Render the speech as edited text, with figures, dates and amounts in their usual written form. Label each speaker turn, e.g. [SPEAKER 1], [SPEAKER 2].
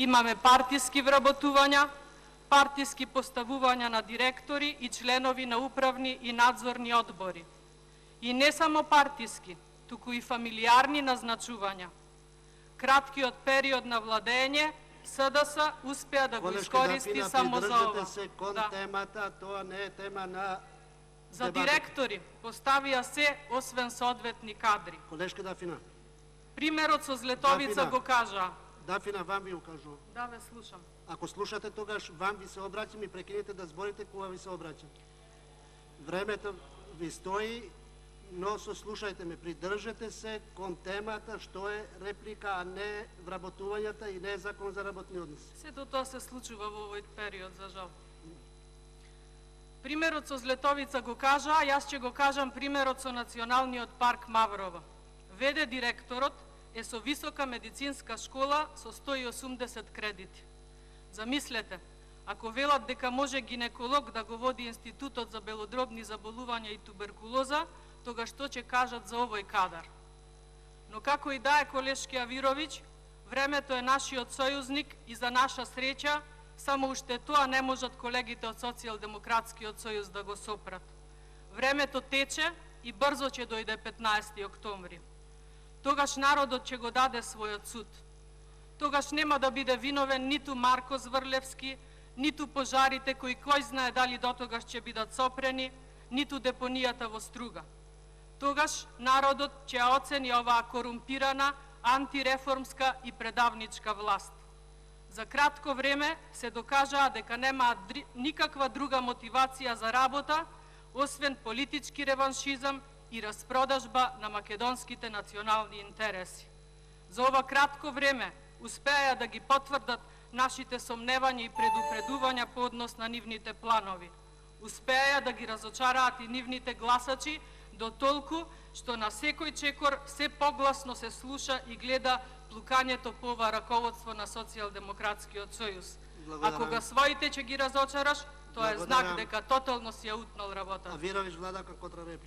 [SPEAKER 1] Имаме партиски вработувања, партиски поставувања на директори и членови на управни и надзорни одбори. И не само партиски, туку и фамилиарни назначувања. Краткиот период на владење СДС успеа да го искористи само за ова.
[SPEAKER 2] Придържате се кон темата, тоа не е тема на
[SPEAKER 1] За директори поставија се освен соодветни кадри.
[SPEAKER 2] Колешка Дафина.
[SPEAKER 1] Примерот со Злетовица го кажа.
[SPEAKER 2] Дафина, вам ви укажу.
[SPEAKER 1] Да, ве слушам.
[SPEAKER 2] Ако слушате, тогаш вам ви се обраќам и прекинете да зборите кога ви се обраќам. Времето ви стои, но сослушајте ме, придржете се кон темата што е реплика, а не вработувањата и не е закон за работни односи.
[SPEAKER 1] Сето тоа се случува во овој период, за жал. Примерот со Злетовица го кажа, а јас ќе го кажам примерот со Националниот парк Маврово. ВД директорот е со висока медицинска школа со 180 кредити. Замислете, ако велат дека може гинеколог да го води Институтот за белодробни заболувања и туберкулоза, тога што ќе кажат за овој кадар? Но како и да е, колешки Авировиќ, времето е нашиот сојузник и за наша среќа, само уште тоа не можат колегите од Социјалдемократскиот сојуз да го сопрат. Времето тече и брзо ќе дојде 15 октомври. Тогаш народот ќе го даде својот суд. Тогаш нема да биде виновен ниту Марко Зврлевски, ниту пожарите кои кој знае дали до тогаш ќе бидат сопрени, ниту депонијата во Струга. Тогаш народот ќе ја оцени оваа корумпирана, антиреформска и предавничка власт. За кратко време се докажаа дека немаат никаква друга мотивација за работа, освен политички реваншизам и распродажба на македонските национални интереси. За ова кратко време успеа да ги потврдат нашите сомневања и предупредувања по однос на нивните планови. Успеа да ги разочараат и нивните гласачи до толку што на секој чекор се погласно се слуша и гледа плукањето по ова раководство на Социјалдемократскиот сојуз. А кога своите ќе ги разочараш, тоа е знак дека тотално си ја утнал работата.
[SPEAKER 2] Авировиќ, Владака, контрареплика.